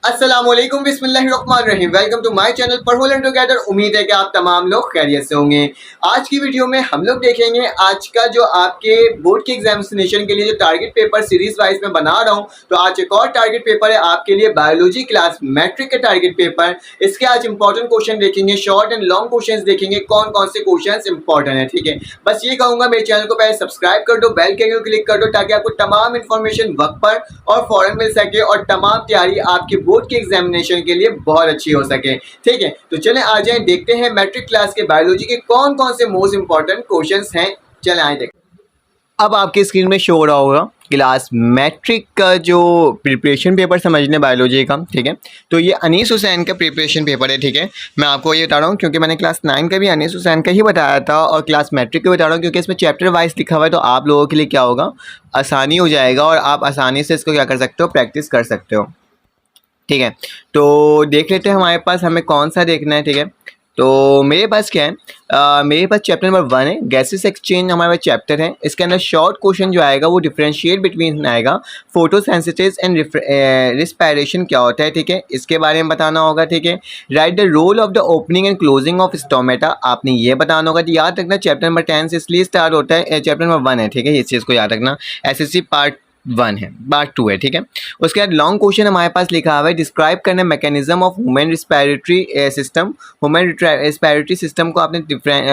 अस्सलामुअलैकुम बिस्मिल्लाहिर्रहमानिर्रहीम। Welcome to my channel पढ़ो लर्न टुगेदर। उम्मीद है कि आप तमाम लोग खैरियत से होंगे। आज की वीडियो में हम लोग देखेंगे आज का जो आपके बोर्ड के एग्जामिनेशन के लिए जो टारगेट पेपर सीरीज वाइज में बना रहा हूं। तो आज एक और टारगेट पेपर है आपके लिए, बायोलॉजी क्लास मैट्रिक का टारगेट पेपर। इसके आज इंपॉर्टेंट क्वेश्चन देखेंगे, शॉर्ट एंड लॉन्ग क्वेश्चन देखेंगे, कौन कौन से क्वेश्चन इंपॉर्टेंट है। ठीक है, बस ये कहूंगा मेरे चैनल को पहले सब्सक्राइब कर दो, बेल के आइकन क्लिक कर दो ताकि आपको तमाम इन्फॉर्मेशन वक्त पर और फौरन मिल सके और तमाम तैयारी आपकी बोर्ड के एग्जामिनेशन के लिए बहुत अच्छी हो सके। ठीक है, तो चलें आ जाएं, देखते हैं मैट्रिक क्लास के बायोलॉजी के कौन कौन से मोस्ट इंपॉर्टेंट क्वेश्चंस हैं। चलें आए देखते। अब आपकी स्क्रीन में शो हो रहा होगा क्लास मैट्रिक का जो प्रिपरेशन पेपर समझने बायोलॉजी का। ठीक है, तो ये अनीस हुसैन का प्रिपरेशन पेपर है। ठीक है, मैं आपको ये बता रहा हूँ क्योंकि मैंने क्लास 9 का भी अनीस हुसैन का ही बताया था और क्लास मैट्रिक का बता रहा हूँ क्योंकि इसमें चैप्टर वाइज लिखा हुआ है, तो आप लोगों के लिए क्या होगा, आसानी हो जाएगा और आप आसानी से इसको क्या कर सकते हो, प्रैक्टिस कर सकते हो। ठीक है, तो देख लेते हैं हमारे पास हमें कौन सा देखना है। ठीक है, तो मेरे पास क्या है, मेरे पास चैप्टर नंबर 1 है, गैसेस एक्सचेंज हमारे पास चैप्टर है। इसके अंदर शॉर्ट क्वेश्चन जो आएगा वो डिफरेंशिएट बिटवीन आएगा फोटोसिंथेसिस एंड रिस्पायरेशन क्या होता है। ठीक है, इसके बारे में बताना होगा। ठीक है, write the role of the opening and closing of stomata, आपने ये बताना होगा। तो याद रखना चैप्टर नंबर 10 से इसलिए स्टार्ट होता है, चैप्टर नंबर 1 है। ठीक है, इस चीज़ को याद रखना, एसएससी पार्ट 1 है, पार्ट 2 है। ठीक है, उसके बाद लॉन्ग क्वेश्चन हमारे पास लिखा हुआ है, डिस्क्राइब करना mechanism of human respiratory system. Human respiratory system को आपने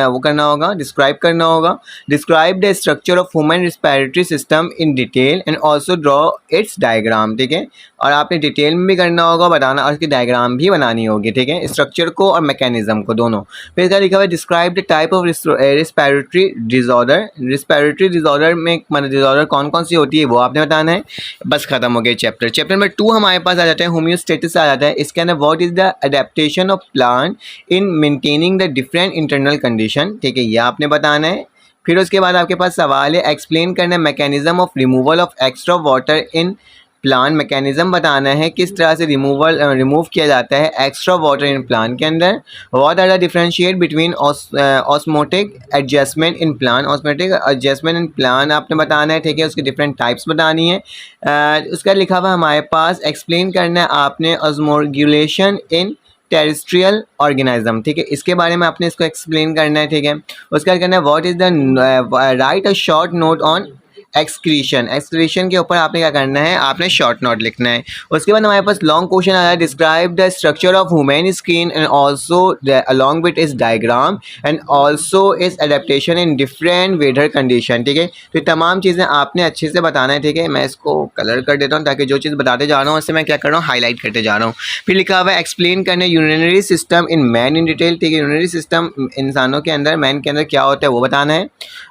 वो करना होगा, डिस्क्राइब करना होगा। Describe the structure of human respiratory system in detail and also draw it's diagram. ठीक है, और आपने डिटेल में भी करना होगा, बताना, और उसकी डायग्राम भी बनानी होगी। ठीक है, स्ट्रक्चर को और मैकेनिज्म को दोनों। फिर क्या लिखा हुआ है, describe the type of respiratory disorder. Respiratory disorder में मतलब डिसऑर्डर कौन कौन सी होती है वो आपने बताना है। बस खत्म हो गया चैप्टर। चैप्टर नंबर 2 हमारे पास आ जाता है, होम्योस्टेसिस आ जाता है। इसके अंदर what is the adaptation of plant in maintaining the different internal condition. ठीक है, ये आपने बताना है। फिर उसके बाद आपके पास सवाल है, एक्सप्लेन करना है mechanism of removal of extra water in plan. Mechanism बताना है किस तरह से रिमूव किया जाता है एक्स्ट्रा वाटर इन प्लान के अंदर। What are the differentiate between osmotic adjustment in plant. Osmotic adjustment in plant आपने बताना है। ठीक है, उसकी डिफरेंट टाइप्स बतानी है। उसका लिखा हुआ हमारे पास, एक्सप्लेन करना है आपने ऑस्मोगुलेशन इन टेरेस्ट्रियल ऑर्गेनिज्म। ठीक है, इसके बारे में आपने इसको एक्सप्लेन करना है। ठीक है, उसका करना है, what is the right a short note on excretion. Excretion के ऊपर आपने क्या करना है, आपने शॉर्ट नोट लिखना है। उसके बाद हमारे पास लॉन्ग क्वेश्चन आ रहा है, describe the structure of human skin and also along with its diagram and also its adaptation in different weather condition. ठीक है, तो तमाम चीज़ें आपने अच्छे से बताना है। ठीक है, मैं इसको कलर कर देता हूँ ताकि जो चीज़ बताते जा रहा हूँ उससे मैं क्या कर रहा हूँ, हाईलाइट करते जा रहा हूँ। फिर लिखा हुआ है, एक्सप्लेन करने urinary system in man in detail. ठीक है, यूरिनरी सिस्टम इंसानों के अंदर, मैन के अंदर क्या होता है वो बताना है,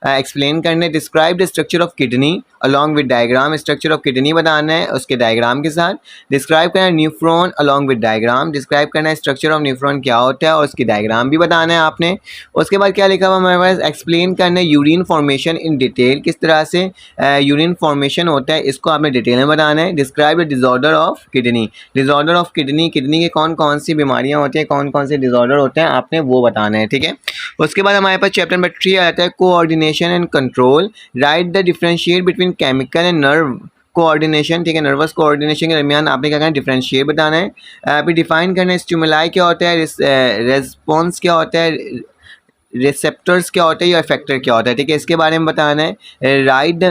एक्सप्लेन करने। Describe the structure of kidney along with diagram. Structure of kidney बताना है उसके डायग्राम के साथ। डिस्क्राइब करना है न्यूफ्रॉन अलॉन्ग विद डायग्राम। डिस्क्राइब करना है स्ट्रक्चर ऑफ न्यूफ्रॉन क्या होता है और उसकी डायग्राम भी बताना है आपने। उसके बाद क्या लिखा हुआ हमारे पास, एक्सप्लेन करना है यूरिन फॉर्मेशन इन डिटेल, किस तरह से यूरिन फॉर्मेशन होता है इसको आपने डिटेल में बताना है। Describe the disorder of kidney. Disorder of kidney, kidney के कौन कौन सी बीमारियाँ होती हैं, कौन कौन से डिसऑर्डर होते हैं, आपने वो बताना है। ठीक है, उसके बाद हमारे पास चैप्टर नंबर 3 आ जाता है, coordination and control. Right the differentiate between chemical and nerve coordination. ठीक है, नर्वस कोऑर्डिनेशन के दरमियान आपने क्या करना है, डिफरेंशिएट बताना है। फिर डिफाइन करना है, स्टिमुलाई क्या होता है, रेस्पॉन्स क्या होता है, रिसेप्टर्स क्या होता है या इफेक्टर क्या होता है। ठीक है, इसके बारे में बताना है। Right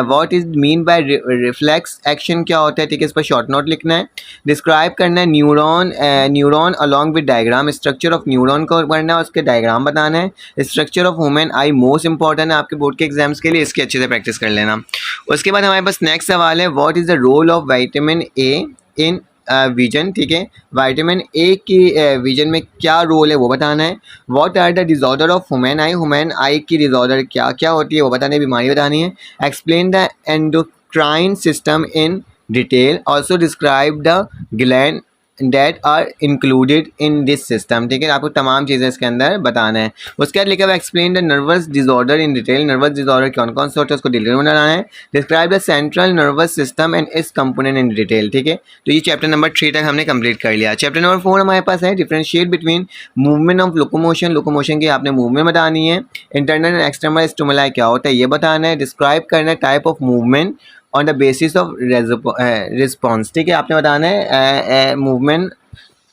what is mean by reflex action क्या होता है। ठीक है, इस पर शॉर्ट नोट लिखना है। डिस्क्राइब करना है neuron along with diagram. Structure of neuron को करना है, उसके डायग्राम बताना है। Structure of human I most important है आपके बोर्ड के एग्जाम्स के लिए, इसकी अच्छे से प्रैक्टिस कर लेना। उसके बाद हमारे पास नेक्स्ट सवाल है, what is the role of vitamin A in vision. ठीक है, विटामिन ए की विजन में क्या रोल है वो बताना है। What are the disorder of human eye की डिसऑर्डर क्या क्या होती है वो बताना है, बीमारी बतानी है। Explain the endocrine system in detail, also describe the gland that are included in this system. ठीक है, आपको तमाम चीज़ें इसके अंदर बताना है। उसके बाद लिखा हुआ explain the nervous disorder in detail. Nervous disorder कौन कौन से होते हैं उसको डिटेल में बताना है। Describe the central nervous system and it's component in detail. ठीक है, तो ये चैप्टर नंबर 3 तक हमने कंप्लीट कर लिया। चैप्टर नंबर 4 हमारे पास है, differentiate between movement of locomotion. Locomotion की आपने मूवमेंट बतानी है। इंटरनल एंड एक्सटर्नल स्टिमुलाई क्या होता है ये बताना है। डिस्क्राइब करना है type of movement on the basis of response, ठीक है। आपने बताना है मूवमेंट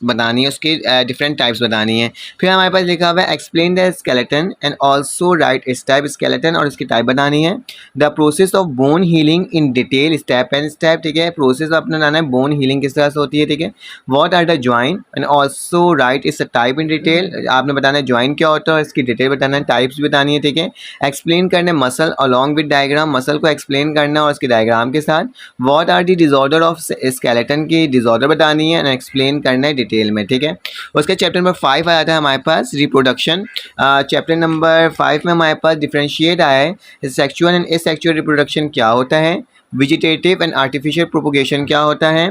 बतानी है, उसकी डिफरेंट टाइप्स बतानी है। फिर हमारे पास लिखा हुआ है explain the skeleton and also write its type, skeleton और इसकी टाइप बतानी है। The process of bone healing in detail, step and step, ठीक है। प्रोसेस अपना बताना है बोन हीलिंग किस तरह से होती है, ठीक है। What are the joint and also write its type in detail, आपने बताना है जॉइंट क्या होता है और इसकी डिटेल बताना है, टाइप्स बतानी है, ठीक है। एक्सप्लेन करना है muscle along with diagram, muscle को एक्सप्लेन करना है और उसके डायग्राम के साथ। What are the disorder of skeleton की डिसऑर्डर बतानी है एंड एक्सप्लेन करना है डिटेल में, ठीक है। उसके चैप्टर नंबर 5 आ जाता है हमारे पास रिप्रोडक्शन। चैप्टर नंबर 5 में हमारे पास डिफरेंशिएट आया है सेक्सुअल एंड एसेक्सुअल रिप्रोडक्शन क्या होता है, वेजिटेटिव एंड आर्टिफिशियल प्रोपोगेशन क्या होता है,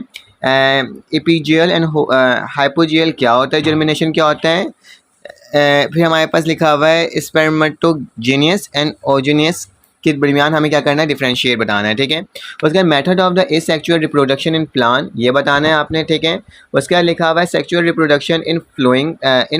एपीजियल एंड हाइपोजियल क्या होता है, जर्मिनेशन क्या होता है। फिर हमारे पास लिखा हुआ है स्पर्मेटोजेनियस एंड ओजेनियस के दरमियान हमें क्या करना है, डिफरेंशिएट बताना है, ठीक है। उसके बाद method of the asexual reproduction in plant ये बताना है आपने, ठीक है। उसके बाद लिखा हुआ है sexual reproduction in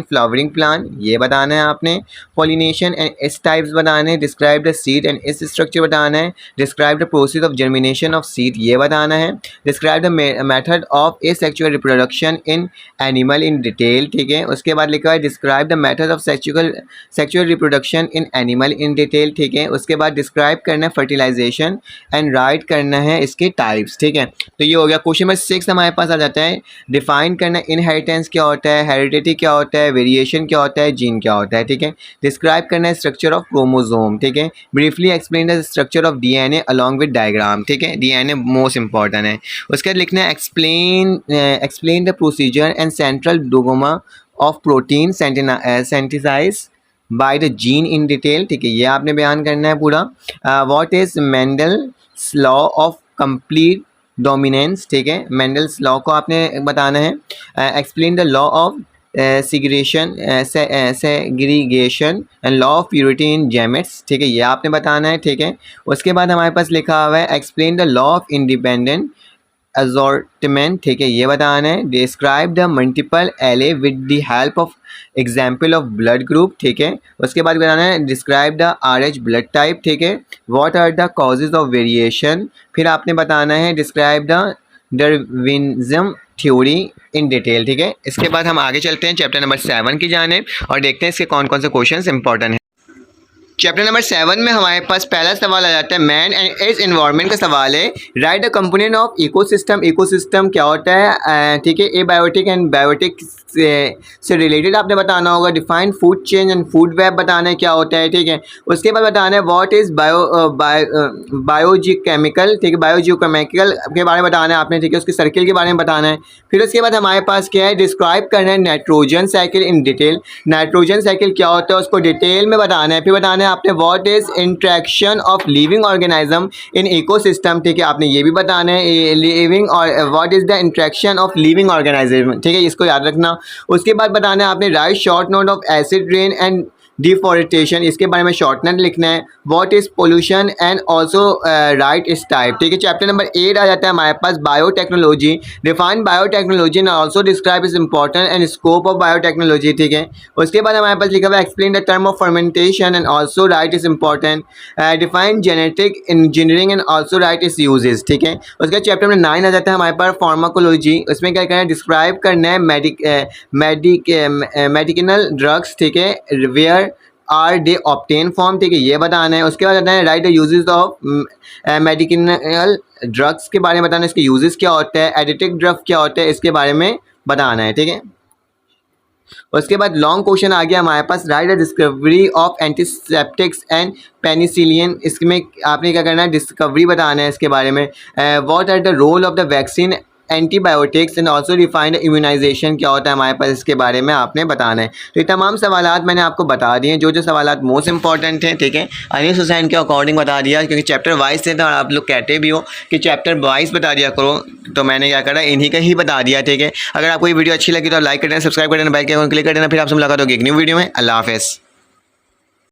flowering plant ये बताना है आपने। पॉलिनेशन एंड इस टाइप्स बताने हैं। डिस्क्राइब द सीड एंड इस स्ट्रक्चर बताना है। Describe the process of germination of seed ये बताना है। Describe the method of asexual reproduction in animal in detail, ठीक है। उसके बाद लिखा है describe the method of sexual reproduction in animal in detail, ठीक है। उसके बाद डिस्क्राइब करना है फर्टिलाइजेशन एंड राइट करना है इसके टाइप्स, ठीक है। तो ये हो गया। क्वेश्चन नंबर 6 हमारे पास आ जाता है डिफाइन करना इनहेरिटेंस क्या होता है, हेरिडिटी क्या होता है, वेरिएशन क्या होता है, जीन क्या होता है, ठीक है। डिस्क्राइब करना है स्ट्रक्चर ऑफ क्रोमोसोम, ठीक है। Briefly explain the structure of DNA along with diagram, ठीक है। डीएनए मोस्ट इंपॉर्टेंट है। उसके बाद लिखना है explain the procedure and central dogma of protein synthesise by the gene in detail, ठीक है। ये आपने बयान करना है पूरा। What is Mendel's law of complete dominance, ठीक है। मेंडल्स लॉ को आपने बताना है। Explain the law of segregation and law of purity in gametes, ठीक है। ये आपने बताना है, ठीक है। उसके बाद हमारे पास लिखा हुआ है explain the law of independent assortment, ठीक है। ये बताना है। Describe the multiple allele with the help of example of blood group, ठीक है। उसके बाद बताना है describe the RH blood type, ठीक है। What are the causes of variation, फिर आपने बताना है describe the Darwinism theory in detail, ठीक है। इसके बाद हम आगे चलते हैं चैप्टर नंबर 7 की जानिब और देखते हैं इसके कौन कौन से क्वेश्चंस इंपॉर्टेंट हैं। चैप्टर नंबर 7 में हमारे पास पहला सवाल आ जाता है मैन एंड इट्स एनवायरनमेंट का सवाल है। Write the component of ecosystem, ecosystem क्या होता है, ठीक है। एबायोटिक एंड बायोटिक से रिलेटेड आपने बताना होगा। Define food chain and food web बताना है क्या होता है, ठीक है। उसके बाद बताना है व्हाट इज बायोजियोकेमिकल, ठीक है। बायोजियोकेमिकल के बारे में बताना है आपने, ठीक है। उसके सर्किल के बारे में बताना है। फिर उसके बाद हमारे पास क्या है डिस्क्राइब करना है nitrogen cycle in detail. Nitrogen cycle क्या होता है उसको डिटेल में बताना है। फिर बताना है आपने what is interaction of living organism in ecosystem, ठीक है। आपने ये भी बताना है लिविंग और what is the interaction of living organism, ठीक है। इसको याद रखना। उसके बाद बताना है आपने write short note of acid rain and deforestation, इसके बारे में शॉर्ट नोट लिखना है। What is pollution and also write its type, ठीक है। चैप्टर नंबर 8 आ जाता है हमारे पास biotechnology. Define biotechnology and also describe is important and scope of biotechnology, ठीक है। उसके बाद हमारे पास लिखा हुआ है explain the term of fermentation and also write is important. Define genetic engineering and also write is uses, ठीक है। उसके चैप्टर नंबर 9 आ जाता है हमारे पास फार्माकोलॉजी। उसमें क्या करना है डिस्क्राइब करना है मेडिकल ड्रग्स, ठीक है। Where are they obtain form, ठीक है। ये बताना है। उसके बाद बताना है write the uses of medical drugs के बारे में बताना है, इसके यूजेस क्या होता है। एडिटिव ड्रग क्या होता है इसके बारे में बताना है, ठीक है। उसके बाद लॉन्ग क्वेश्चन आ गया हमारे पास write the discovery of antiseptics and penicillin, इसमें आपने क्या करना है डिस्कवरी बताना है इसके बारे में। What are the role of the vaccine antibiotics and also defined immunization क्या होता है हमारे पास, इसके बारे में आपने बताना है। तो ये तमाम सवालात मैंने आपको बता दिए जो सवालात मोस्ट इंपॉर्टेंट हैं, ठीक है। अनिस हुसैन के अकॉर्डिंग बता दिया क्योंकि चैप्टर वाइज थे तो आप लोग कहते भी हो कि चैप्टर वाइज बता दिया करो, तो मैंने क्या करा इन्हीं का ही बता दिया, ठीक है। अगर आपको ये वीडियो अच्छी लगी तो लाइक कर देना, सब्सक्राइब कर देना, बेल के आइकन क्लिक कर देना। फिर आपसे मुलाकात होगी एक न्यू वीडियो में। अल्लाह हाफ़िज़।